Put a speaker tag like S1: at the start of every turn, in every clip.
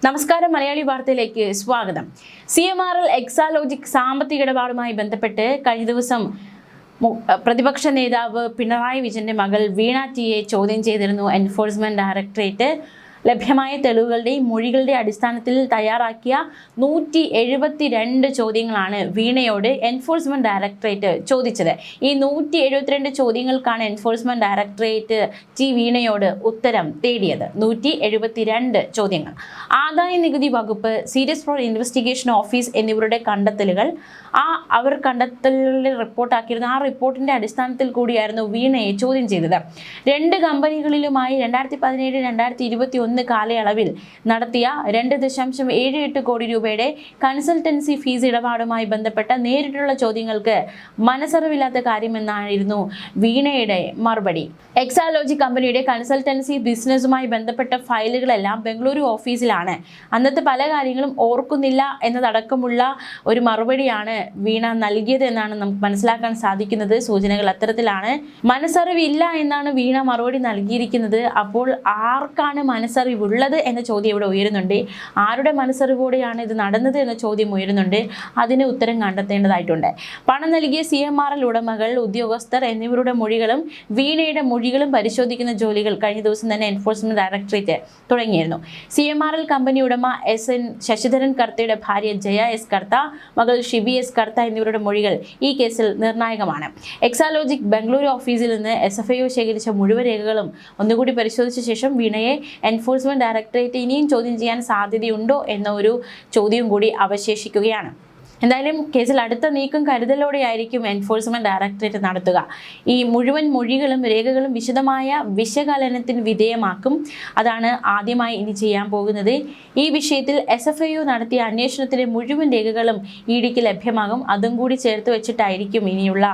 S1: നമസ്കാരം. മലയാളി വാർത്തയിലേക്ക് സ്വാഗതം. CMRL എക്സാലോജിക് സാമ്പത്തിക ഇടപാടുമായി ബന്ധപ്പെട്ട് കഴിഞ്ഞ ദിവസം പ്രതിപക്ഷ നേതാവ് പിണറായി വിജയന്റെ മകൾ വീണ ടിയെ ചോദ്യം ചെയ്തിരുന്നു എൻഫോഴ്സ്മെന്റ് ഡയറക്ടറേറ്റ്. ലഭ്യമായ തെളിവുകളുടെയും മൊഴികളുടെ അടിസ്ഥാനത്തിൽ തയ്യാറാക്കിയ 172 ചോദ്യങ്ങളാണ് വീണയോട് എൻഫോഴ്സ്മെന്റ് ഡയറക്ടറേറ്റ് ചോദിച്ചത്. ഈ 172 ചോദ്യങ്ങൾക്കാണ് എൻഫോഴ്സ്മെന്റ് ഡയറക്ടറേറ്റ് വീണയോട് ഉത്തരം തേടിയത്. 172 ചോദ്യങ്ങൾ. ആദായ നികുതി വകുപ്പ്, സീരിയസ് ഫ്രോഡ് ഇൻവെസ്റ്റിഗേഷൻ ഓഫീസ് എന്നിവരുടെ കണ്ടെത്തലുകൾ, അവർ കണ്ടെത്തലുകളിൽ റിപ്പോർട്ടാക്കിയിരുന്ന ആ റിപ്പോർട്ടിന്റെ അടിസ്ഥാനത്തിൽ കൂടിയായിരുന്നു വീണയെ ചോദ്യം ചെയ്തത്. 2 കമ്പനികളിലുമായി 2017-2021 കാലയളവിൽ നടത്തിയ 2.78 കോടി രൂപയുടെ കൺസൾട്ടൻസി ഫീസ് ഇടപാടുമായി ബന്ധപ്പെട്ട നേരിട്ടുള്ള ചോദ്യങ്ങൾക്ക് മനസ്സറിവില്ലാത്ത കാര്യമെന്നായിരുന്നു വീണയുടെ മറുപടി. എക്സാലോജി കമ്പനിയുടെ കൺസൾട്ടൻസി ബിസിനസ്സുമായി ബന്ധപ്പെട്ട ഫയലുകളെല്ലാം ബംഗളൂരു ഓഫീസിലാണ്. അന്നത്തെ പല കാര്യങ്ങളും ഓർക്കുന്നില്ല എന്നതടക്കമുള്ള ഒരു മറുപടിയാണ് വീണ നൽകിയത് എന്നാണ് നമുക്ക് മനസ്സിലാക്കാൻ സാധിക്കുന്നത്. സൂചനകൾ അത്തരത്തിലാണ്. മനസ്സറിവില്ല എന്നാണ് വീണ മറുപടി നൽകിയിരിക്കുന്നത്. അപ്പോൾ ആർക്കാണ് മനസ്സറിവുള്ളത് എന്ന ചോദ്യം ഇവിടെ ഉയരുന്നുണ്ട്. ആരുടെ മനസ്സറിവോടെയാണ് ഇത് നടന്നത് എന്ന ചോദ്യം ഉയരുന്നുണ്ട്. അതിന് ഉത്തരം കണ്ടെത്തേണ്ടതായിട്ടുണ്ട്. പണം നൽകിയ CMRL ഉടമകൾ, ഉദ്യോഗസ്ഥർ എന്നിവരുടെ മൊഴികളും വീണയുടെ മൊഴികളും പരിശോധിക്കുന്ന ജോലികൾ കഴിഞ്ഞ ദിവസം തന്നെ എൻഫോഴ്സ്മെന്റ് ഡയറക്ടറേറ്റ് തുടങ്ങിയിരുന്നു. CMRL കമ്പനി ഉടമ SN ശശിധരൻ കർത്തയുടെ ഭാര്യ ജയ S കർത്ത, മകൾ ഷിബി S കർത്ത എന്നിവരുടെ മൊഴികൾ ഈ കേസിൽ നിർണായകമാണ്. എക്സാലോജിക് ബംഗളൂരു ഓഫീസിൽ നിന്ന് SFIO ശേഖരിച്ച മുഴുവൻ രേഖകളും ഒന്നുകൂടി പരിശോധിച്ച ശേഷം വീണയെ എൻഫോഴ്സ്മെന്റ് ഡയറക്ടറേറ്റ് ഇനിയും ചോദ്യം ചെയ്യാൻ സാധ്യതയുണ്ടോ എന്ന ഒരു ചോദ്യം കൂടി അവശേഷിക്കുകയാണ്. എന്തായാലും കേസിൽ അടുത്ത നീക്കം കരുതലോടെയായിരിക്കും എൻഫോഴ്സ്മെന്റ് ഡയറക്ടറേറ്റ് നടത്തുക. ഈ മുഴുവൻ മൊഴികളും രേഖകളും വിശദമായ വിശകലനത്തിന് വിധേയമാക്കും. അതാണ് ആദ്യമായി ഇനി ചെയ്യാൻ പോകുന്നത്. ഈ വിഷയത്തിൽ SFIO നടത്തിയ അന്വേഷണത്തിലെ മുഴുവൻ രേഖകളും EDക്ക് ലഭ്യമാകും. അതും കൂടി ചേർത്ത് വെച്ചിട്ടായിരിക്കും ഇനിയുള്ള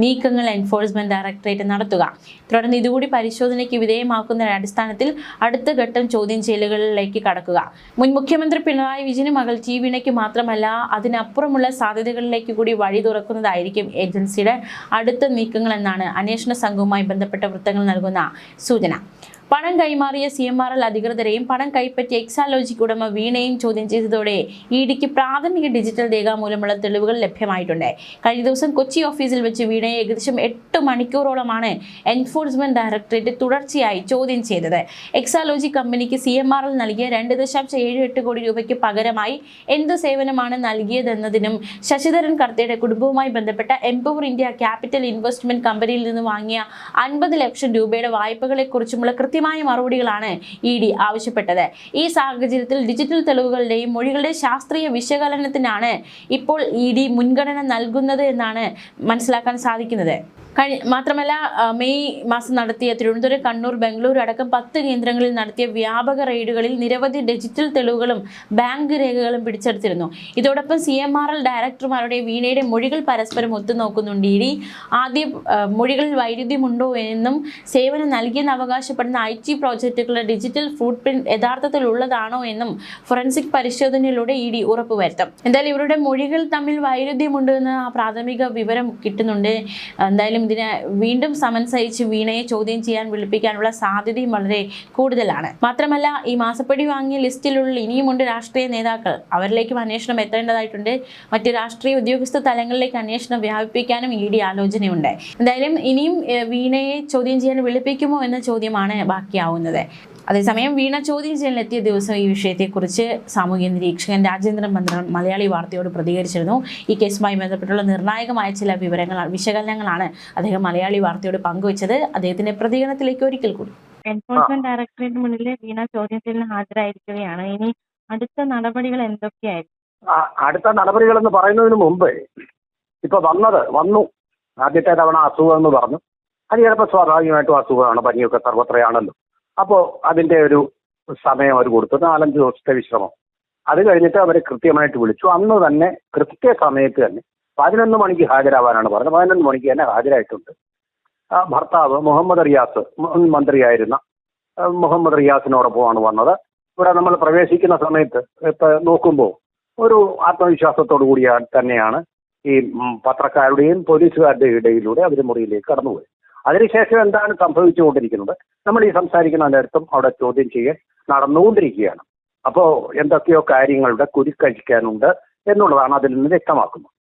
S1: നീക്കങ്ങൾ എൻഫോഴ്സ്മെന്റ് ഡയറക്ടറേറ്റ് നടത്തുക. തുടർന്ന് ഇതുകൂടി പരിശോധനയ്ക്ക് വിധേയമാക്കുന്ന അടിസ്ഥാനത്തിൽ അടുത്ത ഘട്ടം ചോദ്യം ചെയ്യലുകളിലേക്ക് കടക്കുക. മുൻ മുഖ്യമന്ത്രി പിണറായി വിജയനും മകൾ വീണയ്ക്ക് മാത്രമല്ല, അതിനപ്പുറമുള്ള സാധ്യതകളിലേക്ക് കൂടി വഴി തുറക്കുന്നതായിരിക്കും ഏജൻസിയുടെ അടുത്ത നീക്കങ്ങൾ എന്നാണ് അന്വേഷണ സംഘവുമായി ബന്ധപ്പെട്ട വൃത്തങ്ങൾ നൽകുന്ന സൂചന. പണം കൈമാറിയ CMRL അധികൃതരെയും പണം കൈപ്പറ്റിയ എക്സാലോജിക് ഉടമ വീണയും ചോദ്യം ചെയ്തതോടെ EDക്ക് പ്രാഥമിക ഡിജിറ്റൽ രേഖാമൂലമുള്ള തെളിവുകൾ ലഭ്യമായിട്ടുണ്ട്. കഴിഞ്ഞ ദിവസം കൊച്ചി ഓഫീസിൽ വെച്ച് വീണയെ ഏകദേശം 8 മണിക്കൂറോളമാണ് എൻഫോഴ്സ്മെന്റ് ഡയറക്ടറേറ്റ് തുടർച്ചയായി ചോദ്യം ചെയ്തത്. എക്സാലോജി കമ്പനിക്ക് CMRL നൽകിയ 2.78 കോടി രൂപയ്ക്ക് പകരമായി എന്ത് സേവനമാണ് നൽകിയതെന്നതിനും ശശിധരൻ കർത്തയുടെ കുടുംബവുമായി ബന്ധപ്പെട്ട എംപവർ ഇന്ത്യ ക്യാപിറ്റൽ ഇൻവെസ്റ്റ്മെന്റ് കമ്പനിയിൽ നിന്ന് വാങ്ങിയ 50 ലക്ഷം രൂപയുടെ വായ്പകളെ കുറിച്ചുമുള്ള കൃത്യമായ മറുപടികളാണ് ED ആവശ്യപ്പെട്ടത്. ഈ സാഹചര്യത്തിൽ ഡിജിറ്റൽ തെളിവുകളുടെയും മൊഴികളുടെ ശാസ്ത്രീയ വിശകലനത്തിനാണ് ഇപ്പോൾ ED മുൻഗണന നൽകുന്നത് എന്നാണ് മനസ്സിലാക്കാൻ സാധിക്കുന്നത്. മാത്രമല്ല, മെയ് മാസം നടത്തിയ തിരുവനന്തപുരം, കണ്ണൂർ, ബംഗളൂരു അടക്കം 10 കേന്ദ്രങ്ങളിൽ നടത്തിയ വ്യാപക റെയ്ഡുകളിൽ നിരവധി ഡിജിറ്റൽ തെളിവുകളും ബാങ്ക് രേഖകളും പിടിച്ചെടുത്തിരുന്നു. ഇതോടൊപ്പം CMRL ഡയറക്ടർമാരുടെ വീണയുടെ മൊഴികൾ പരസ്പരം ഒത്തുനോക്കുന്നുണ്ട്. ED ആദ്യം മൊഴികളിൽ വൈരുദ്ധ്യമുണ്ടോ എന്നും സേവനം നൽകിയെന്ന് അവകാശപ്പെടുന്ന IT പ്രോജക്റ്റുകളുടെ ഡിജിറ്റൽ ഫുട് പ്രിന്റ് യഥാർത്ഥത്തിൽ ഉള്ളതാണോ എന്നും ഫോറൻസിക് പരിശോധനയിലൂടെ ED ഉറപ്പുവരുത്തും. എന്തായാലും ഇവരുടെ മൊഴികൾ തമ്മിൽ വൈരുദ്ധ്യമുണ്ട് എന്ന പ്രാഥമിക വിവരം കിട്ടുന്നുണ്ട്. എന്തായാലും ഇതിന് വീണ്ടും സമൻസ് അയച്ച് വീണയെ ചോദ്യം ചെയ്യാൻ വിളിപ്പിക്കാനുള്ള സാധ്യതയും വളരെ കൂടുതലാണ്. മാത്രമല്ല, ഈ മാസപ്പടി വാങ്ങിയ ലിസ്റ്റിലുള്ള ഇനിയുമുണ്ട് രാഷ്ട്രീയ നേതാക്കൾ. അവരിലേക്കും അന്വേഷണം എത്തേണ്ടതായിട്ടുണ്ട്. മറ്റ് രാഷ്ട്രീയ ഉദ്യോഗസ്ഥ തലങ്ങളിലേക്ക് അന്വേഷണം വ്യാപിപ്പിക്കാനും ED ആലോചനയുണ്ട്. എന്തായാലും ഇനിയും വീണയെ ചോദ്യം ചെയ്യാൻ വിളിപ്പിക്കുമോ എന്ന ചോദ്യമാണ് ബാക്കിയാവുന്നത്. അതേസമയം വീണ ചോദ്യം ചെയ്യാനെത്തിയ ദിവസം ഈ വിഷയത്തെക്കുറിച്ച് സാമൂഹ്യ നിരീക്ഷകൻ രാജേന്ദ്രൻ മന്ത്രം മലയാളി വാർത്തയോട് പ്രതികരിച്ചിരുന്നു. ഈ കേസുമായി ബന്ധപ്പെട്ടുള്ള നിർണായകമായ ചില വിശകലനങ്ങളാണ് അദ്ദേഹം മലയാളി വാർത്തയോട് പങ്കുവച്ചത്. അദ്ദേഹത്തിന്റെ പ്രതികരണത്തിലേക്ക് ഒരിക്കൽ കൂടി.
S2: എൻഫോഴ്സ്മെന്റ് ഡയറക്ടറേറ്റ് മുന്നിൽ വീണ ചോദ്യത്തിന് ഹാജരായിരിക്കുകയാണ്. ഇനി അടുത്ത നടപടികൾ എന്തൊക്കെയായിരിക്കും?
S3: അടുത്ത നടപടികൾ എന്ന് പറയുന്നതിന് മുമ്പ് ഇപ്പൊ വന്നു ആദ്യത്തെ തവണ അസുഖം എന്ന് പറഞ്ഞു. അത് ചിലപ്പോൾ സ്വാഭാവികമായിട്ടും അസുഖമാണ്, പനിയൊക്കെ സർവത്രയാണല്ലോ. അപ്പോൾ അതിൻ്റെ ഒരു സമയം അവർ കൊടുത്തു, 4-5 ദിവസത്തെ വിശ്രമം. അത് കഴിഞ്ഞിട്ട് അവരെ കൃത്യമായിട്ട് വിളിച്ചു. അന്ന് തന്നെ കൃത്യസമയത്ത് തന്നെ 11 മണിക്ക് ഹാജരാവാനാണ് പറഞ്ഞത്. 11 മണിക്ക് തന്നെ ഹാജരായിട്ടുണ്ട്. ഭർത്താവ് മുഹമ്മദ് റിയാസ്, മുൻ മന്ത്രിയായിരുന്ന മുഹമ്മദ് റിയാസിനോടൊപ്പമാണ് വന്നത്. ഇവിടെ നമ്മൾ പ്രവേശിക്കുന്ന സമയത്ത് ഇപ്പം നോക്കുമ്പോൾ ഒരു ആത്മവിശ്വാസത്തോടു കൂടി തന്നെയാണ് ഈ പത്രക്കാരുടെയും പോലീസുകാരുടെയും ഇടയിലൂടെ അവർ മുറിയിലേക്ക് കടന്നുപോയി. അതിനുശേഷം എന്താണ് സംഭവിച്ചുകൊണ്ടിരിക്കുന്നത്? നമ്മൾ ഈ സംസാരിക്കുന്ന നേരത്തും അവിടെ ചോദ്യം ചെയ്യൽ നടന്നുകൊണ്ടിരിക്കുകയാണ്. അപ്പോൾ എന്തൊക്കെയോ കാര്യങ്ങളുടെ കുരുക്കഴിക്കാനുണ്ട് എന്നുള്ളതാണ് അതിൽ നിന്ന് വ്യക്തമാക്കുന്നത്.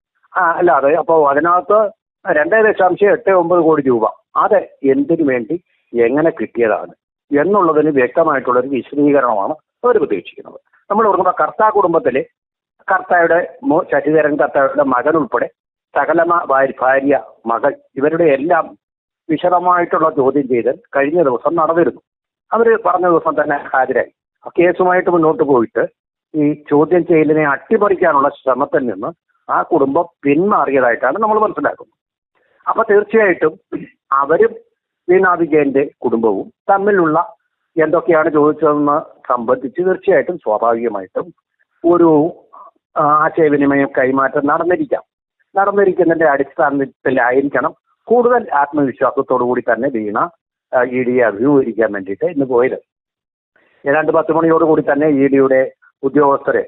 S3: അല്ലാതെ അപ്പോൾ അതിനകത്ത് 2.89 കോടി രൂപ അത് എന്തിനു വേണ്ടി എങ്ങനെ കിട്ടിയതാണ് എന്നുള്ളതിന് വ്യക്തമായിട്ടുള്ളൊരു വിശദീകരണമാണ് അവർ പ്രതീക്ഷിക്കുന്നത്. നമ്മൾ ഓർക്കുമ്പോൾ കർത്താ കുടുംബത്തിലെ കർത്തായുടെ ശശിധരൻ കർത്തായുടെ മകൻ ഉൾപ്പെടെ സകല ഭാര്യ, മകൾ ഇവരുടെ എല്ലാം വിശദമായിട്ടുള്ള ചോദ്യം ചെയ്തൽ കഴിഞ്ഞ ദിവസം നടന്നിരുന്നു. അവർ പറഞ്ഞ ദിവസം തന്നെ ഹാജരായി. കേസുമായിട്ട് മുന്നോട്ട് പോയിട്ട് ഈ ചോദ്യം ചെയ്യലിനെ അട്ടിമറിക്കാനുള്ള ശ്രമത്തിൽ നിന്ന് ആ കുടുംബം പിന്മാറിയതായിട്ടാണ് നമ്മൾ മനസ്സിലാക്കുന്നത്. അപ്പൊ തീർച്ചയായിട്ടും അവരും വീണാ വിജയന്റെ കുടുംബവും തമ്മിലുള്ള എന്തൊക്കെയാണ് ചോദിച്ചതെന്ന് സംബന്ധിച്ച് തീർച്ചയായിട്ടും സ്വാഭാവികമായിട്ടും ഒരു ആശയവിനിമയം കൈമാറ്റം നടന്നിരിക്കുന്നതിന്റെ അടിസ്ഥാനത്തിലായിരിക്കണം കൂടുതൽ ആത്മവിശ്വാസത്തോടു കൂടി തന്നെ വീണ ED അഭിമുഖീകരിക്കാൻ വേണ്ടിയിട്ട് ഇന്ന് പോയത്. ഏതാണ്ട് 10 മണിയോടുകൂടി തന്നെ EDയുടെ ഉദ്യോഗസ്ഥരെ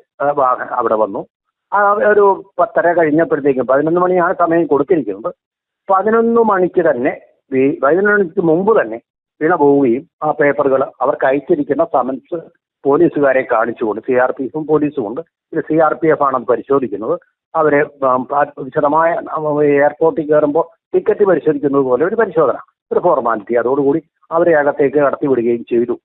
S3: അവിടെ വന്നു. ഒരു 10:30 കഴിഞ്ഞപ്പോഴത്തേക്കും 11 മണിയാണ് സമയം കൊടുത്തിരിക്കുന്നത്. 11 മണിക്ക് തന്നെ 11 മണിക്ക് മുമ്പ് തന്നെ വീണ പോവുകയും ആ പേപ്പറുകൾ അവർക്ക് അയച്ചിരിക്കുന്ന സമൻസ് പോലീസുകാരെ കാണിച്ചുകൊണ്ട് CRPF പോലീസും ഉണ്ട്. ഇത് CRPF ആണ് അത് പരിശോധിക്കുന്നത്. അവരെ വിശദമായ എയർപോർട്ടിൽ കയറുമ്പോൾ ടിക്കറ്റ് പരിശോധിക്കുന്നത് പോലെ ഒരു പരിശോധന, ഒരു ഫോർമാലിറ്റി, അതോടുകൂടി അവരെ അകത്തേക്ക് കടത്തിവിടുകയും ചെയ്തു.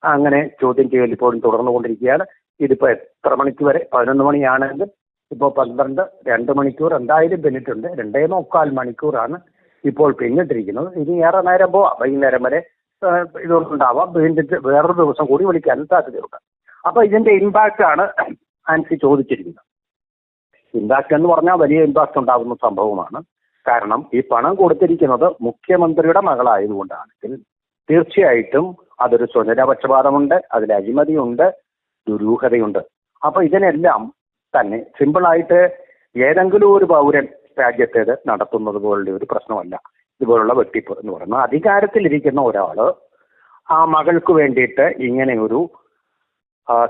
S3: അങ്ങനെ ചോദ്യം ചെയ്യൽ ഇപ്പോഴും തുടർന്നുകൊണ്ടിരിക്കുകയാണ്. ഇതിപ്പോൾ എത്ര മണിക്ക് വരെ? 11 മണിയാണെങ്കിൽ ഇപ്പോൾ 12, 2 മണിക്കൂർ എന്തായാലും പിന്നിട്ടുണ്ട്. 2.25 മണിക്കൂറാണ് ഇപ്പോൾ പിന്നിട്ടിരിക്കുന്നത്. ഇനി ഏറെ നേരം പോവാം, വൈകുന്നേരം വരെ ഇതുണ്ടാവാം. വീണ്ടും വേറൊരു ദിവസം കൂടി വിളിക്കാനും സാധ്യതയുണ്ട്. അപ്പൊ ഇതിന്റെ ഇമ്പാക്റ്റ് ആണ് ആൻസി ചോദിച്ചിരിക്കുന്നത്. ഇമ്പാക്റ്റ് എന്ന് പറഞ്ഞാൽ വലിയ ഇമ്പാക്റ്റ് ഉണ്ടാകുന്ന സംഭവമാണ്. കാരണം ഈ പണം കൊടുത്തിരിക്കുന്നത് മുഖ്യമന്ത്രിയുടെ മകളായതുകൊണ്ടാണെങ്കിൽ തീർച്ചയായിട്ടും അതൊരു സ്വജനപക്ഷപാതമുണ്ട്, അതിൽ അഴിമതിയുണ്ട്, ദുരൂഹതയുണ്ട്. അപ്പൊ ഇതിനെല്ലാം തന്നെ സിമ്പിളായിട്ട് ഏതെങ്കിലും ഒരു പൗരൻ രാജ്യത്തേത് നടത്തുന്നത് പോലുള്ള ഒരു പ്രശ്നമല്ല ഇതുപോലുള്ള വെട്ടിപ്പ് എന്ന് പറയുന്നത്. അധികാരത്തിലിരിക്കുന്ന ഒരാൾ ആ മകൾക്ക് വേണ്ടിയിട്ട് ഇങ്ങനെ ഒരു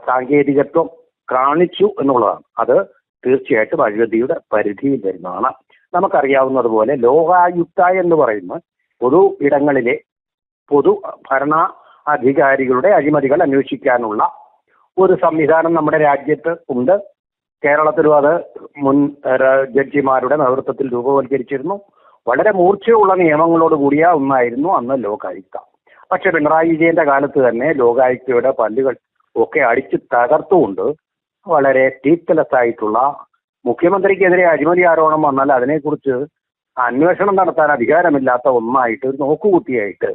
S3: സാങ്കേതികത്വം കാണിച്ചു എന്നുള്ളതാണ്. അത് തീർച്ചയായിട്ടും അഴിമതിയുടെ പരിധിയിൽ വരുന്നതാണ്. നമുക്കറിയാവുന്നതുപോലെ ലോകായുക്ത എന്ന് പറയുന്ന പൊതു ഇടങ്ങളിലെ പൊതു ഭരണ അധികാരികളുടെ അഴിമതികൾ അന്വേഷിക്കാനുള്ള ഒരു സംവിധാനം നമ്മുടെ രാജ്യത്ത് ഉണ്ട്. കേരളത്തിലും അത് മുൻ ജഡ്ജിമാരുടെ നേതൃത്വത്തിൽ രൂപവൽക്കരിച്ചിരുന്നു. വളരെ മൂർച്ചയുള്ള നിയമങ്ങളോട് കൂടിയ ഒന്നായിരുന്നു അന്ന് ലോകായുക്ത. പക്ഷെ പിണറായി വിജയന്റെ കാലത്ത് തന്നെ ലോകായുക്തയുടെ പല്ലുകൾ ഒക്കെ അടിച്ച് തകർത്തുകൊണ്ട് വളരെ ടീത്ത്ലെസ് ആയിട്ടുള്ള, മുഖ്യമന്ത്രിക്കെതിരെ അഴിമതി ആരോപണം വന്നാൽ അതിനെക്കുറിച്ച് അന്വേഷണം നടത്താൻ അധികാരമില്ലാത്ത ഒന്നായിട്ട്, ഒരു നോക്കുകുത്തിയായിട്ട്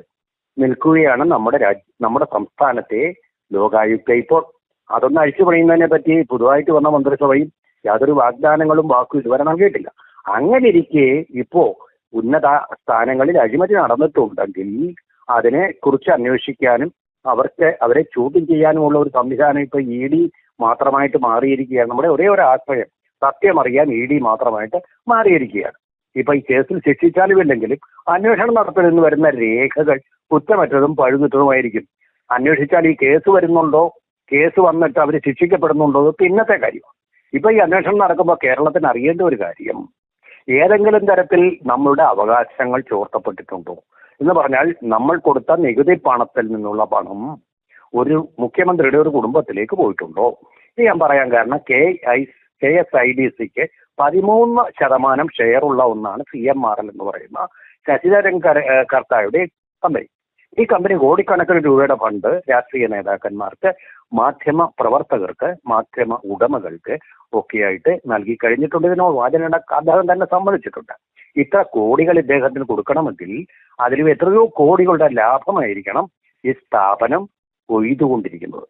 S3: നിൽക്കുകയാണ് നമ്മുടെ സംസ്ഥാനത്തെ ലോകായുക്ത. ഇപ്പോൾ അതൊന്ന് അഴിച്ചു പണിയുന്നതിനെ പറ്റി പുതുതായിട്ട് വന്ന മന്ത്രിസഭയും യാതൊരു വാഗ്ദാനങ്ങളും വാക്കും ഇതുവരെ നൽകിയിട്ടില്ല. അങ്ങനെ ഇരിക്കെ ഇപ്പോ ഉന്നത സ്ഥാനങ്ങളിൽ അഴിമതി നടന്നിട്ടുണ്ടെങ്കിൽ അതിനെ കുറിച്ച് അന്വേഷിക്കാനും അവരെ ചോദ്യം ചെയ്യാനുമുള്ള ഒരു സംവിധാനം ഇപ്പൊ ED മാത്രമായിട്ട് മാറിയിരിക്കുകയാണ്. നമ്മുടെ ഒരേ ഒരു ആശ്രയം സത്യം അറിയാൻ ED മാത്രമായിട്ട് മാറിയിരിക്കുകയാണ്. ഇപ്പൊ ഈ കേസിൽ ശിക്ഷിച്ചാലും ഇല്ലെങ്കിലും അന്വേഷണം നടത്തുന്നതിന് വരുന്ന രേഖകൾ കുറ്റമറ്റതും പഴുതുറ്റതുമായിരിക്കും. അന്വേഷിച്ചാൽ ഈ കേസ് വരുന്നുണ്ടോ, കേസ് വന്നിട്ട് അവർ ശിക്ഷിക്കപ്പെടുന്നുണ്ടോ, പിന്നത്തെ കാര്യമാണ്. ഇപ്പൊ ഈ അന്വേഷണം നടക്കുമ്പോൾ കേരളത്തിന് അറിയേണ്ട ഒരു കാര്യം, ഏതെങ്കിലും തരത്തിൽ നമ്മളുടെ അവകാശങ്ങൾ ചോർത്തപ്പെട്ടിട്ടുണ്ടോ എന്ന് പറഞ്ഞാൽ നമ്മൾ കൊടുത്ത നികുതി പണത്തിൽ നിന്നുള്ള പണം ഒരു മുഖ്യമന്ത്രിയുടെ ഒരു കുടുംബത്തിലേക്ക് പോയിട്ടുണ്ടോ? ഇത് ഞാൻ പറയാൻ കാരണം KSIDCക്ക് 13% ഷെയർ ഉള്ള ഒന്നാണ് CMRL എന്ന് പറയുന്ന ശശിധരൻ കർത്തായുടെ കമ്പനി. ഈ കമ്പനി കോടിക്കണക്കിന് രൂപയുടെ ഫണ്ട് രാഷ്ട്രീയ നേതാക്കന്മാർക്ക്, മാധ്യമ പ്രവർത്തകർക്ക്, മാധ്യമ ഉടമകൾക്ക് ഒക്കെയായിട്ട് നൽകി കഴിഞ്ഞിട്ടുണ്ട്. ഇതിനോ വാചന അദ്ദേഹം തന്നെ സമ്മതിച്ചിട്ടുണ്ട്. ഇത്ര കോടികൾ ഇദ്ദേഹത്തിന് കൊടുക്കണമെങ്കിൽ അതിൽ എത്രയോ കോടികളുടെ ലാഭമായിരിക്കണം ഈ സ്ഥാപനം കൊയ്തുകൊണ്ടിരിക്കുന്നത്.